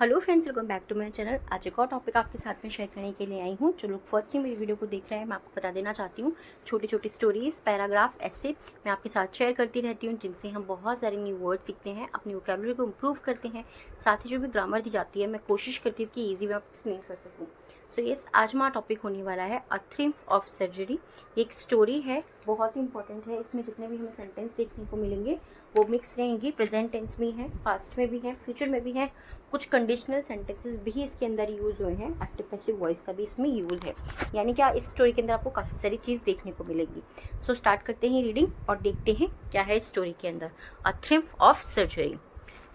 Hello friends, welcome back to my channel. आज एक और टॉपिक आपके साथ में शेयर करने के लिए आई हूँ। जो लोग फर्स्ट टाइम मेरी वीडियो को देख रहे हैं, मैं आपको बता देना चाहती हूँ, छोटी छोटी स्टोरीज, पैराग्राफ, ऐसे मैं आपके साथ शेयर करती रहती हूँ, जिनसे हम बहुत सारे न्यू वर्ड सीखते हैं, अपनी वोकैबुलरी को इम्प्रूव करते हैं। साथ ही जो भी ग्रामर दी जाती है, मैं कोशिश करती हूँ कि ईजी वे आप एक्सप्लेन कर सकूँ। सो यस, आज हमारा टॉपिक होने वाला है अ थ्रिम्फ ऑफ सर्जरी। एक स्टोरी है, बहुत ही इंपॉर्टेंट है। इसमें जितने भी हमें सेंटेंस देखने को मिलेंगे वो मिक्स रहेंगी, प्रेजेंट टेंस में है, पास्ट में भी है, फ्यूचर में भी है। कुछ कंडीशनल सेंटेंसेस भी इसके अंदर यूज़ हुए हैं, एक्टिव पैसिव वॉइस का भी इसमें यूज़ है। यानी कि इस स्टोरी के अंदर आपको काफ़ी सारी चीज़ देखने को मिलेगी। सो स्टार्ट करते हैं रीडिंग और देखते हैं क्या है इस स्टोरी के अंदर। A triumph of surgery.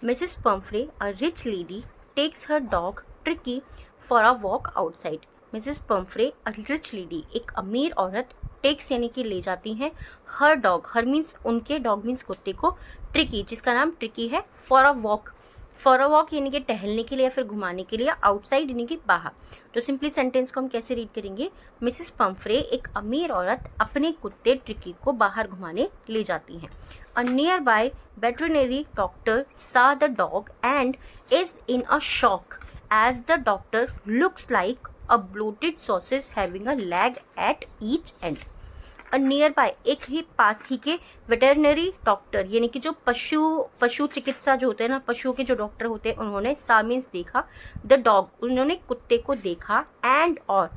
Mrs Pumphrey, a rich lady, takes her dog Tricki for a walk outside. Mrs Pumphrey, a rich lady, एक अमीर औरत, टेक्स यानी कि ले जाती हैं, हर डॉग, हर मीन्स उनके, डॉग मीन्स कुत्ते को, ट्रिकी जिसका नाम ट्रिकी है, फॉर अ वॉक यानी कि टहलने के लिए या फिर घुमाने के लिए, आउटसाइड यानी कि बाहर। तो सिंपली सेंटेंस को हम कैसे रीड करेंगे? मिसेस पम्फ्रे, एक अमीर औरत, अपने कुत्ते ट्रिकी को बाहर घुमाने ले जाती हैं। A nearby veterinary doctor saw the dog and is in a shock as the doctor looks like a bloated sausage having a leg at each end. A nearby, एक ही पास ही के वेटरनरी डॉक्टर यानी कि जो पशु चिकित्सा जो होते हैं ना, पशुओं के जो डॉक्टर होते हैं, उन्होंने सामिन्स देखा, द डॉग उन्होंने कुत्ते को देखा, एंड और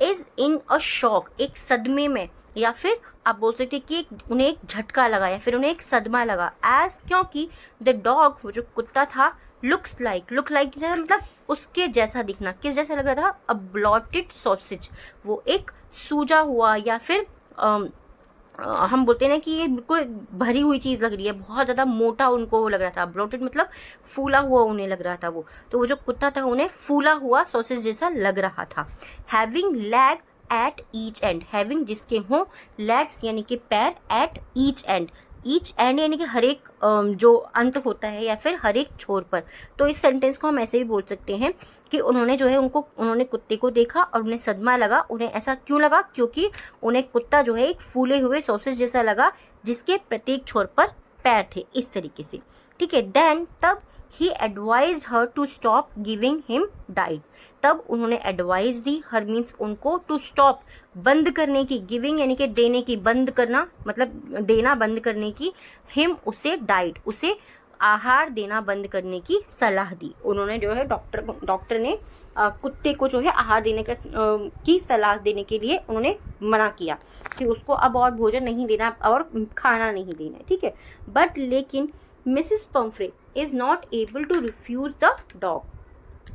इज इन अ शॉक एक सदमे में, या फिर आप बोल सकते हैं कि उन्हें एक झटका लगा या फिर उन्हें एक सदमा लगा, एज क्योंकि द डॉग वो जो कुत्ता था, लुक लाइक मतलब उसके जैसा दिखना, किस जैसा लग रहा था? अ ब्लॉटेड सॉसेज, वो एक सूजा हुआ या फिर हम बोलते हैं ना कि ये बिल्कुल भरी हुई चीज़ लग रही है, बहुत ज़्यादा मोटा उनको लग रहा था। ब्लॉटेड मतलब फूला हुआ उन्हें लग रहा था वो, तो वो जो कुत्ता था उन्हें फूला हुआ सॉसेज जैसा लग रहा था। Having lag at each and, having जिसके हों, लेग्स यानी कि पैर, एट ईच एंड यानी कि हर एक जो अंत होता है या फिर हर एक छोर पर। तो इस सेंटेंस को हम ऐसे भी बोल सकते हैं कि उन्होंने जो है उन्होंने कुत्ते को देखा और उन्हें सदमा लगा। उन्हें ऐसा क्यों लगा? क्योंकि उन्हें कुत्ता जो है एक फूले हुए सॉसेज जैसा लगा, जिसके प्रत्येक छोर पर पैर थे, इस तरीके से। ठीक है। देन तब ही advise her to stop giving him diet, तब उन्होंने एडवाइस दी, हर मीन्स उनको, टू स्टॉप बंद करने की, गिविंग यानी कि देने की, बंद करना मतलब देना बंद करने की, हिम उसे, डाइट उसे आहार देना बंद करने की सलाह दी। उन्होंने जो है डॉक्टर ने कुत्ते को जो है आहार देने की सलाह देने के लिए उन्होंने मना किया कि उसको अब और भोजन नहीं देना और खाना नहीं देना है। ठीक है। बट लेकिन Mrs Pumphrey is not able to refuse the dog,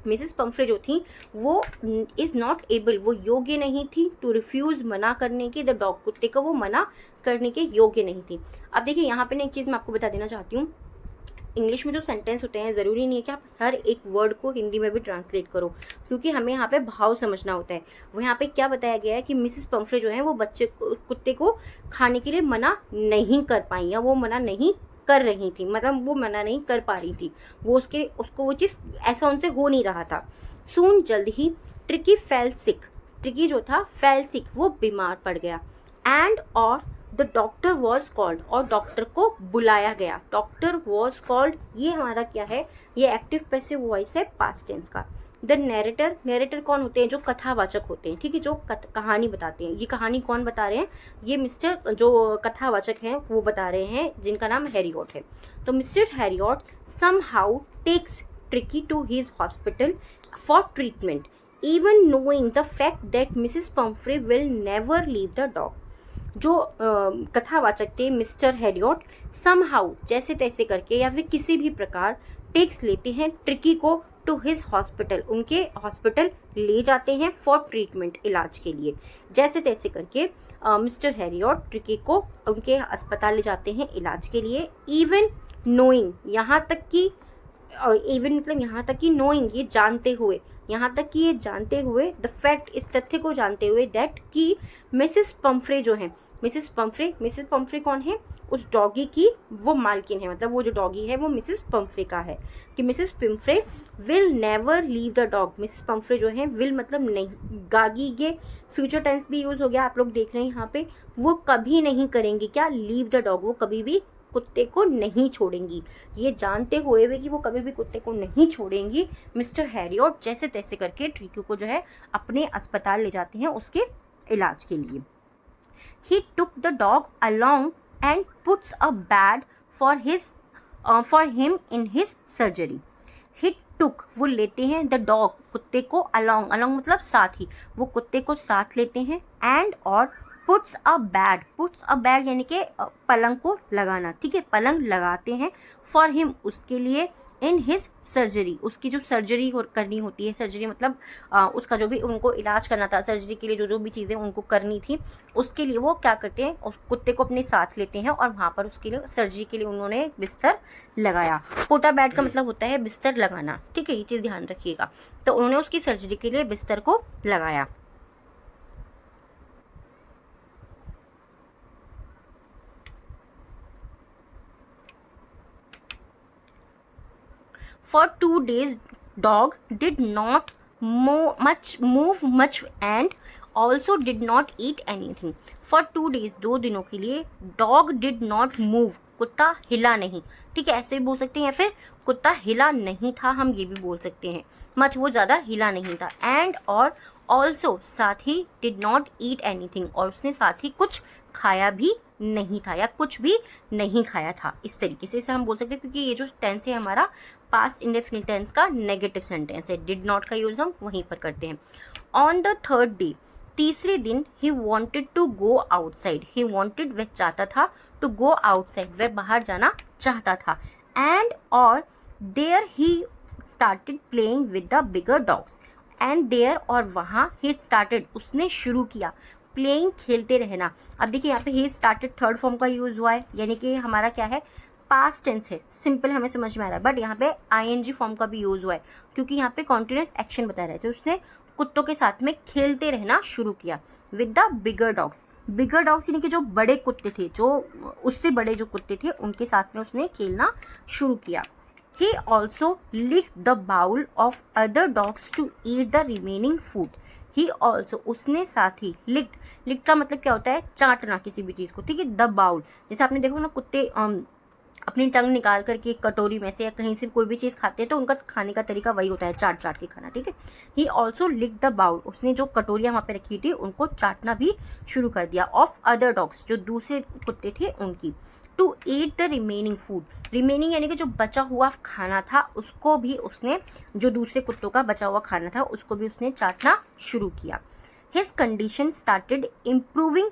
Mrs Pumphrey जो थी वो इज़ नॉट एबल, वो योग्य नहीं थी, टू रिफ्यूज़ मना करने की, द डॉग कुत्ते को वो मना करने के योग्य नहीं थी। अब देखिए यहाँ पे ना एक चीज़ मैं आपको बता देना चाहती हूँ, इंग्लिश में जो सेंटेंस होते हैं ज़रूरी नहीं है कि आप हर एक वर्ड को हिंदी में भी ट्रांसलेट करो, क्योंकि हमें यहाँ पे भाव समझना होता है। वो यहाँ पे क्या बताया गया है कि मिसेस पम्फ्रे जो है वो कुत्ते को खाने के लिए मना नहीं कर पाई, या वो मना नहीं कर रही थी, मतलब वो मना नहीं कर पा रही थी, वो उसको वो चीज़ ऐसा उनसे हो नहीं रहा था। सून जल्द ही ट्रिकी फेल सिक, ट्रिकी जो था फेल सिक, वो बीमार पड़ गया। एंड और द डॉक्टर वॉज कॉल्ड, और डॉक्टर को बुलाया गया। डॉक्टर वॉज कॉल्ड, ये हमारा क्या है? ये एक्टिव पैसिव वॉइस है पास्ट टेंस का। द नैरेटर कौन होते हैं? जो कथावाचक होते हैं। ठीक है, जो कहानी बताते हैं। ये कहानी कौन बता रहे हैं? ये मिस्टर जो कथावाचक हैं वो बता रहे हैं, जिनका नाम हैरियट है। तो Mr Herriot somehow takes Tricki to his hospital for treatment, even knowing the fact that Mrs Pumphrey will never leave the dog. जो कथावाचक थे मिस्टर हैरियट, समहाउ जैसे तैसे करके या फिर किसी भी प्रकार, टेक्स लेते हैं ट्रिकी को, टू हिज हॉस्पिटल उनके हॉस्पिटल ले जाते हैं, फॉर ट्रीटमेंट इलाज के लिए। जैसे तैसे करके मिस्टर हैरियट ट्रिकी को उनके अस्पताल ले जाते हैं इलाज के लिए। इवन नोइंग, यहाँ तक कि इवन मतलब यहाँ तक कि नोइंग ये जानते हुए, यहाँ तक कि ये जानते हुए, द फैक्ट इस तथ्य को जानते हुए, दैट कि मिसेस पम्फ्रे जो है, मिसेस पम्फ्रे कौन है? उस डॉगी की वो मालकिन है, मतलब वो जो डॉगी है वो मिसेस पम्फ्रे का है, कि Mrs Pumphrey will never leave the dog. Mrs Pumphrey जो है, विल मतलब नहीं, गागी, ये फ्यूचर टेंस भी यूज हो गया, आप लोग देख रहे हैं यहाँ पे, वो कभी नहीं करेंगे क्या? लीव द डॉग, वो कभी भी कुत्ते को नहीं छोड़ेंगी। ये जानते हुए भी कि वो कभी भी कुत्ते को नहीं छोड़ेंगी, मिस्टर हैरियट जैसे तैसे करके ट्रिकी को जो है अपने अस्पताल ले जाते हैं उसके इलाज के लिए। He took the dog along and puts a bed for him in his surgery. He took वो लेते हैं the dog कुत्ते को along मतलब साथ ही, वो कुत्ते को साथ लेते हैं and और puts a bed यानी कि पलंग को लगाना, ठीक है, पलंग लगाते हैं for him उसके लिए इन हिज सर्जरी, उसकी जो सर्जरी करनी होती है, सर्जरी मतलब उसका जो भी उनको इलाज करना था, सर्जरी के लिए जो भी चीज़ें उनको करनी थी उसके लिए वो क्या करते हैं, उस कुत्ते को अपने साथ लेते हैं और वहाँ पर उसके लिए सर्जरी के लिए उन्होंने बिस्तर लगाया। पोटा बेड का मतलब होता है बिस्तर लगाना, ठीक है, ये चीज़ ध्यान रखिएगा। तो उन्होंने उसकी सर्जरी के लिए बिस्तर को लगाया। For 2 days, dog did not move much and also did not eat anything. For 2 days, 2 दिनों के लिए dog did not move, कुत्ता हिला नहीं, ठीक है, ऐसे भी बोल सकते हैं, या फिर कुत्ता हिला नहीं था, हम ये भी बोल सकते हैं, मच वो ज़्यादा हिला नहीं था। एंड और ऑल्सो साथ he did not eat anything, और उसने साथ ही कुछ खाया भी नहीं था या कुछ भी नहीं खाया था। इस तरीके से इसे हम बोल सकते हैं, क्योंकि ये जो टेंस है हमारा पास्ट इंडेफिनिट टेंस का नेगेटिव सेंटेंस है, डिड नॉट का यूज हम वहीं पर करते हैं। ऑन द थर्ड डे, तीसरे दिन, he wanted to go outside, he wanted वह चाहता था, टू गो आउटसाइड वह बाहर जाना चाहता था, एंड और there he started playing with the bigger dogs, and there और वहाँ ही स्टार्टेड उसने शुरू किया, प्लेइंग खेलते रहना। अब देखिए यहाँ पे ही स्टार्टेड थर्ड फॉर्म का यूज हुआ है, यानी कि हमारा क्या है, पास्ट टेंस है, सिंपल हमें समझ में आ रहा है, बट यहाँ पे आईएनजी फॉर्म का भी यूज हुआ है क्योंकि यहाँ पे कॉन्टिन्यूस एक्शन बता रहे थे। उसने कुत्तों के साथ में खेलते रहना शुरू किया with the bigger dogs, bigger dogs यानी कि जो बड़े कुत्ते थे, जो उससे बड़े जो कुत्ते थे उनके साथ में उसने खेलना शुरू किया। He also licked the bowl of other dogs to eat the remaining food. He also उसने साथ ही licked का मतलब क्या होता है, चाटना किसी भी चीज़ को, ठीक है। The bowl जैसे आपने देखो ना, कुत्ते अपनी टंग निकाल करके कटोरी में से या कहीं से कोई भी चीज़ खाते हैं तो उनका खाने का तरीका वही होता है, चाट चाट के खाना, ठीक है। He also lick the bowl, उसने जो कटोरियाँ वहाँ पे रखी थी उनको चाटना भी शुरू कर दिया, ऑफ अदर डॉग्स जो दूसरे कुत्ते थे उनकी, to eat the remaining food, remaining यानी कि जो बचा हुआ खाना था उसको भी उसने, जो दूसरे कुत्तों का बचा हुआ खाना था उसको भी उसने चाटना शुरू किया। His condition started improving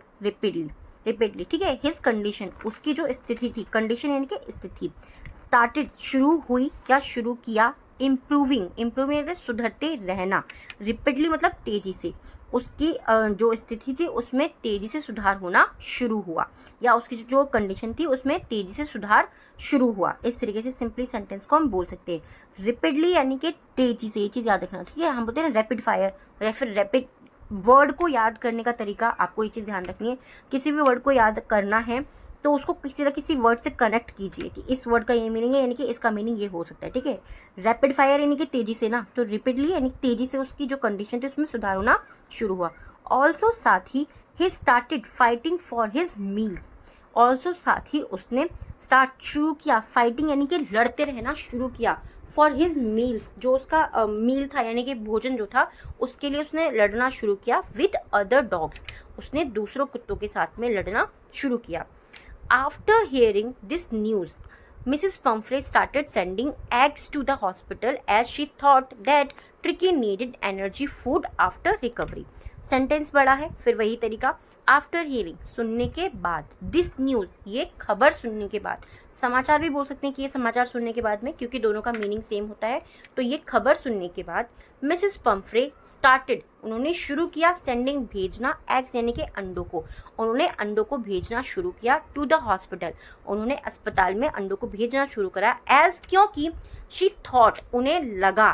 repeatedly, ठीक है। हिज कंडीशन उसकी जो स्थिति थी, कंडीशन यानी कि स्थिति, स्टार्टेड शुरू हुई या शुरू किया, इम्प्रूविंग यानी सुधरते रहना, रिपीटली मतलब तेजी से, उसकी जो स्थिति थी उसमें तेजी से सुधार होना शुरू हुआ, या उसकी जो कंडीशन थी उसमें तेजी से सुधार शुरू हुआ। इस तरीके से सिंपली सेंटेंस को हम बोल सकते हैं। रिपीटली यानी कि तेजी से, ये चीज़ याद रखना, ठीक है। हम बोलते हैं ना रैपिड फायर, या फिर रैपिड वर्ड को याद करने का तरीका, आपको ये चीज़ ध्यान रखनी है। किसी भी वर्ड को याद करना है तो उसको किसी न किसी वर्ड से कनेक्ट कीजिए कि इस वर्ड का ये मीनिंग है, यानी कि इसका मीनिंग ये हो सकता है, ठीक है। रैपिड फायर यानी कि तेजी से ना, तो रिपीटली यानी तेजी से उसकी जो कंडीशन थी उसमें सुधार होना शुरू हुआ। ऑल्सो साथ ही ही started fighting for his meals, also साथ ही उसने स्टार्ट शुरू किया, फाइटिंग यानी कि लड़ते रहना शुरू किया, फॉर हिज मील्स जो उसका मील था यानी कि भोजन जो था उसके लिए उसने लड़ना शुरू किया, विद अदर डॉग्स उसने दूसरों कुत्तों के साथ में लड़ना शुरू किया। After hearing this news Mrs. Pumphrey started sending eggs to the hospital as she thought that Tricky needed energy food after recovery. Sentence बड़ा है, फिर वही तरीका, आफ्टर हियरिंग सुनने के बाद, दिस न्यूज़ ये खबर सुनने के बाद, समाचार भी बोल सकते हैं कि ये समाचार सुनने के बाद में, क्योंकि दोनों का मीनिंग सेम होता है। तो ये खबर सुनने के बाद मिसेस पम्फ्रे स्टार्टेड उन्होंने शुरू किया, सेंडिंग भेजना, एग्स यानी कि अंडों को, उन्होंने अंडों को भेजना शुरू किया, टू द हॉस्पिटल उन्होंने अस्पताल में अंडों को भेजना शुरू करा, एज क्योंकि शी थॉट उन्हें लगा,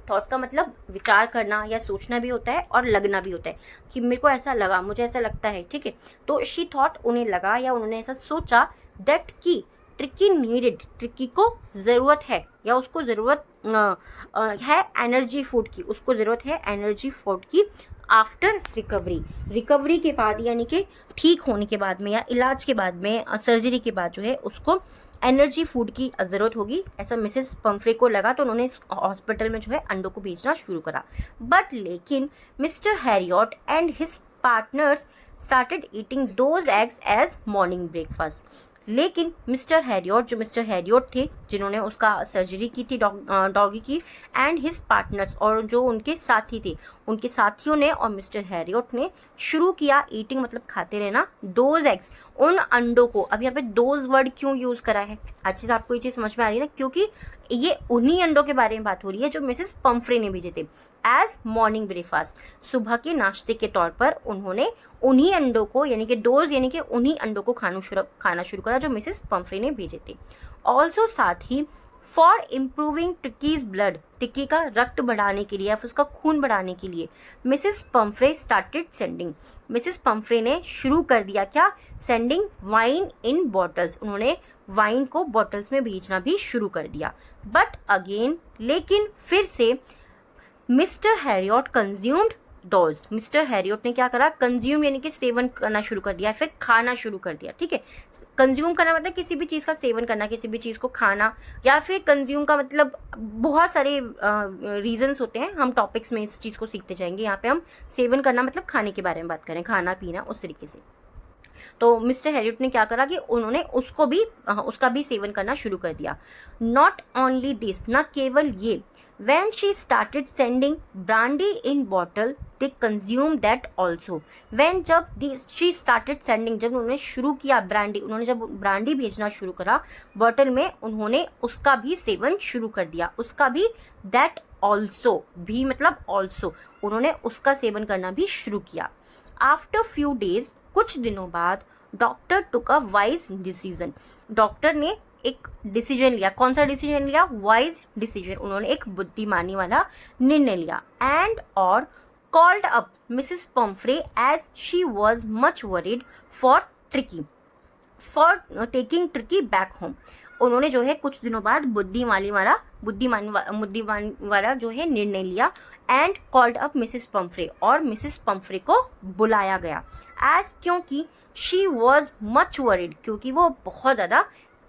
थॉट का मतलब विचार करना या सोचना भी होता है और लगना भी होता है, कि मेरे को ऐसा लगा, मुझे ऐसा लगता है, ठीक है। तो शी थॉट उन्हें लगा या उन्होंने ऐसा सोचा, दैट की ट्रिकी नीडेड ट्रिकी को ज़रूरत है या उसको ज़रूरत है एनर्जी फूड की, उसको ज़रूरत है एनर्जी फूड की आफ्टर रिकवरी, रिकवरी के बाद यानी कि ठीक होने के बाद में या इलाज के बाद में, सर्जरी के बाद जो है उसको एनर्जी फूड की ज़रूरत होगी, ऐसा मिसेस पंफ्रे को लगा। तो उन्होंने हॉस्पिटल में जो है अंडों को बेचना शुरू करा। बट लेकिन Mr Herriot and his partners started eating those eggs as morning breakfast. लेकिन मिस्टर हैरियट थे जिन्होंने उसका सर्जरी की थी डॉगी की, एंड हिज पार्टनर्स, और जो उनके साथी थे, उनके साथियों ने और मिस्टर हैरियट ने शुरू किया ईटिंग, मतलब खाते रहना, दोज एग्स, उन अंडों को। अब यहाँ पे दोज वर्ड क्यों यूज़ करा है, अच्छी से आपको ये चीज़ समझ में आ रही है ना, क्योंकि ये उन्हीं अंडों के बारे में बात हो रही है जो मिसेस पंफ्रे ने भेजे थे एज मॉर्निंग ब्रेकफास्ट, सुबह के नाश्ते के तौर पर उन्होंने उन्हीं अंडों को, यानी कि डोज, यानी कि उन्हीं अंडों को खाना शुरू करा जो मिसेस पंफ्रे ने भेजे थे। ऑल्सो साथ ही फॉर इम्प्रूविंग टिक्कीज ब्लड, टिक्की का रक्त बढ़ाने के लिए या फिर उसका खून बढ़ाने के लिए Mrs Pomfrey started sending, Mrs Pumphrey ने शुरू कर दिया क्या, सेंडिंग वाइन इन बॉटल्स, उन्होंने वाइन को बॉटल्स में भेजना भी शुरू कर दिया। बट अगेन, लेकिन फिर से mister Harriet consumed dose, mister Harriet ने क्या करा, कंज्यूम यानी कि सेवन करना शुरू कर दिया, फिर खाना शुरू कर दिया। ठीक है, कंज्यूम करना मतलब किसी भी चीज़ का सेवन करना, किसी भी चीज़ को खाना, या फिर कंज्यूम का मतलब बहुत सारे रीजंस होते हैं, हम टॉपिक्स में इस चीज़ को सीखते जाएंगे। यहाँ पे हम सेवन करना मतलब खाने के बारे में बात करें, खाना पीना उस तरीके से। तो मिस्टर हैरियट ने क्या करा कि उन्होंने उसका भी सेवन करना शुरू कर दिया। नॉट ओनली दिस, न केवल ये, when she started sending brandy in bottle they consumed that also। when जब she started sending, जब उन्होंने शुरू किया ब्रांडी, उन्होंने जब ब्रांडी भेजना शुरू करा बॉटल में, उन्होंने उसका भी सेवन शुरू कर दिया, उसका भी, that also भी मतलब also, उन्होंने उसका सेवन करना भी शुरू किया। आफ्टर फ्यू डेज, कुछ दिनों बाद, doctor took a wise decision, doctor ने एक डिसीजन लिया। कौन सा डिसीजन लिया, वाइज डिसीजन, उन्होंने एक बुद्धिमानी वाला निर्णय लिया। एंड और called up Mrs Pumphrey as she was much worried for taking Tricki back home, उन्होंने जो है कुछ दिनों बाद बुद्धिमानी वाला जो है निर्णय लिया। And called up Mrs Pomfrey, और मिसेस पंफ्रे को बुलाया गया। एज, क्योंकि शी वॉज मच वरीड, क्योंकि वो बहुत ज़्यादा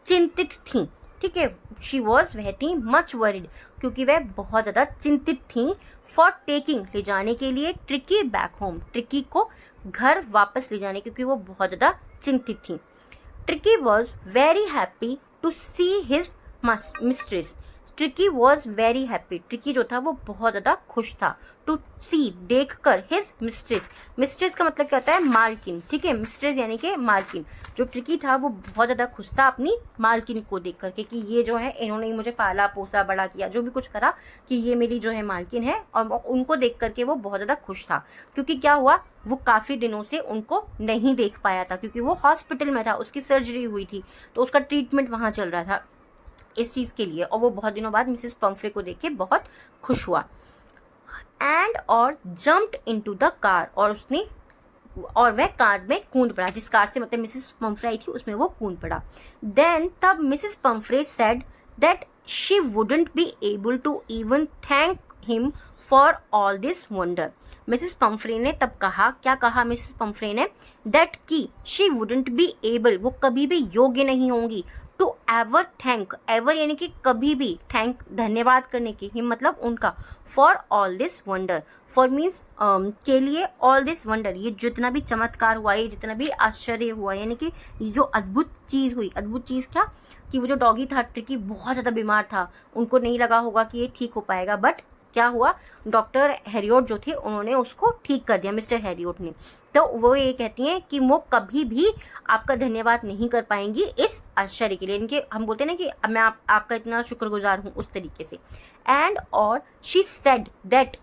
चिंतित थी। ठीक है, शी वॉज, वह थी, मच वरीड, क्योंकि वह बहुत ज़्यादा चिंतित थी, फॉर टेकिंग, ले जाने के लिए, ट्रिकी बैक होम, ट्रिकी को घर वापस ले जाने, क्योंकि वो बहुत ज़्यादा चिंतित थी। Tricki was very happy to see his mistress, Tricki was very happy, Tricki जो था वो बहुत ज़्यादा खुश था, टू सी, देख कर, हिज मिस्ट्रेस, मिस्ट्रेस का मतलब क्या होता है, मालकिन। ठीक है, मिस्ट्रेस यानी कि मालकिन। जो ट्रिकी था वो बहुत ज़्यादा खुश था अपनी मालकिन को देख करके कि ये जो है इन्होंने मुझे पाला पोसा बड़ा किया, जो भी कुछ करा, कि ये मेरी जो है मालकिन है, और उनको देख करके वो बहुत ज़्यादा खुश था। क्योंकि क्या हुआ, वो काफ़ी दिनों से उनको नहीं देख पाया था, क्योंकि वो हॉस्पिटल में था, उसकी सर्जरी हुई थी, तो उसका ट्रीटमेंट वहाँ चल रहा था इस चीज़ के लिए, और वो बहुत दिनों बाद मिसेस पंफ्रे को देख के बहुत खुश हुआ। एंड और जम्प्ड इनटू द कार, और वह कार में कूद पड़ा, जिस कार से मतलब मिसेस पंफ्रे आई थी उसमें वो कूद पड़ा। देन तब Mrs Pumphrey said that she wouldn't be able to even thank him for all this wonder, Mrs Pumphrey ने तब कहा, क्या कहा मिसेस पंफ्रे ने, दैट की शी वुडंट बी एबल, वो कभी भी योग्य नहीं होंगी, टू एवर थैंक, एवर यानी कि कभी भी, थैंक धन्यवाद करने की, हिम मतलब उनका, for all this wonder, for means के लिए, ऑल दिस वंडर, ये जितना भी चमत्कार हुआ, ये जितना भी आश्चर्य हुआ, यानी कि जो अद्भुत चीज़ हुई, अद्भुत चीज़ क्या, कि वो जो डॉगी था ट्रिकी बहुत ज़्यादा बीमार था, उनको नहीं लगा होगा कि ये ठीक हो पाएगा, बट क्या हुआ, डॉक्टर हैरियट जो थे उन्होंने उसको ठीक कर दिया, मिस्टर हैरियट ने। तो वो ये कहती हैं कि वो कभी भी आपका धन्यवाद नहीं कर पाएंगी इस आश्चर्य के लिए, इनके हम बोलते हैं ना कि मैं आपका इतना शुक्रगुजार हूँ, उस तरीके से। एंड और she said that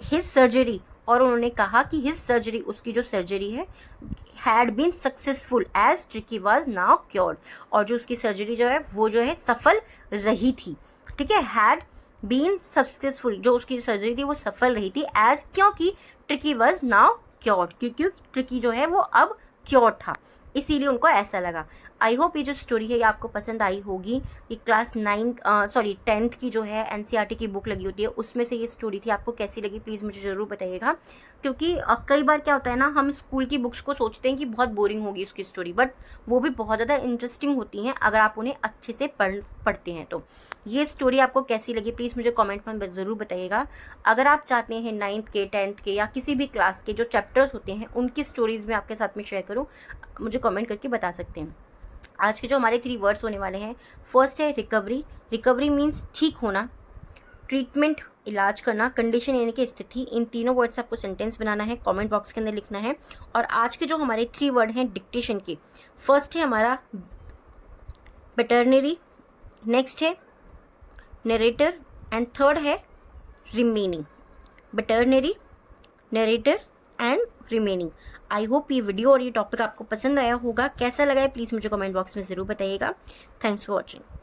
his surgery, और उन्होंने कहा कि हिज सर्जरी, उसकी जो सर्जरी है, had been successful as Tricki was now cured, और जो उसकी सर्जरी जो है वो जो है सफल रही थी। ठीक है, हैड बीन सक्सेसफुल, जो उसकी सर्जरी थी वो सफल रही थी, एज, क्योंकि ट्रिकी वाज नाउ क्योर्ड, क्योंकि ट्रिकी जो है वो अब क्योर था, इसीलिए उनको ऐसा लगा। आई होप ये जो स्टोरी है ये आपको पसंद आई होगी। ये क्लास 10th की जो है एनसीईआरटी की बुक लगी होती है उसमें से ये स्टोरी थी। आपको कैसी लगी प्लीज़ मुझे ज़रूर बताइएगा, क्योंकि कई बार क्या होता है ना, हम स्कूल की बुक्स को सोचते हैं कि बहुत बोरिंग होगी उसकी स्टोरी, बट वो भी बहुत ज़्यादा इंटरेस्टिंग होती हैं अगर आप उन्हें अच्छे से पढ़ते हैं। तो ये स्टोरी आपको कैसी लगी प्लीज़ मुझे कमेंट में ज़रूर बताइएगा। अगर आप चाहते हैं 9th के 10th के या किसी भी क्लास के जो चैप्टर्स होते हैं उनकी स्टोरीज़ मैं आपके साथ में शेयर करूँ, मुझे कमेंट करके बता सकते हैं। आज के जो हमारे 3 वर्ड्स होने वाले हैं, फर्स्ट है रिकवरी। रिकवरी मीन्स ठीक होना, ट्रीटमेंट इलाज करना, कंडीशन यानी कि स्थिति। इन तीनों वर्ड से आपको सेंटेंस बनाना है, कमेंट बॉक्स के अंदर लिखना है। और आज के जो हमारे 3 वर्ड हैं डिक्टेशन के, फर्स्ट है हमारा वेटरनरी, नेक्स्ट है नरेटर एंड थर्ड है remaining. Veterinary, narrator and remaining. I hope ये वीडियो और ये टॉपिक आपको पसंद आया होगा। कैसा लगा है प्लीज़ मुझे कमेंट बॉक्स में ज़रूर बताइएगा। Thanks for watching.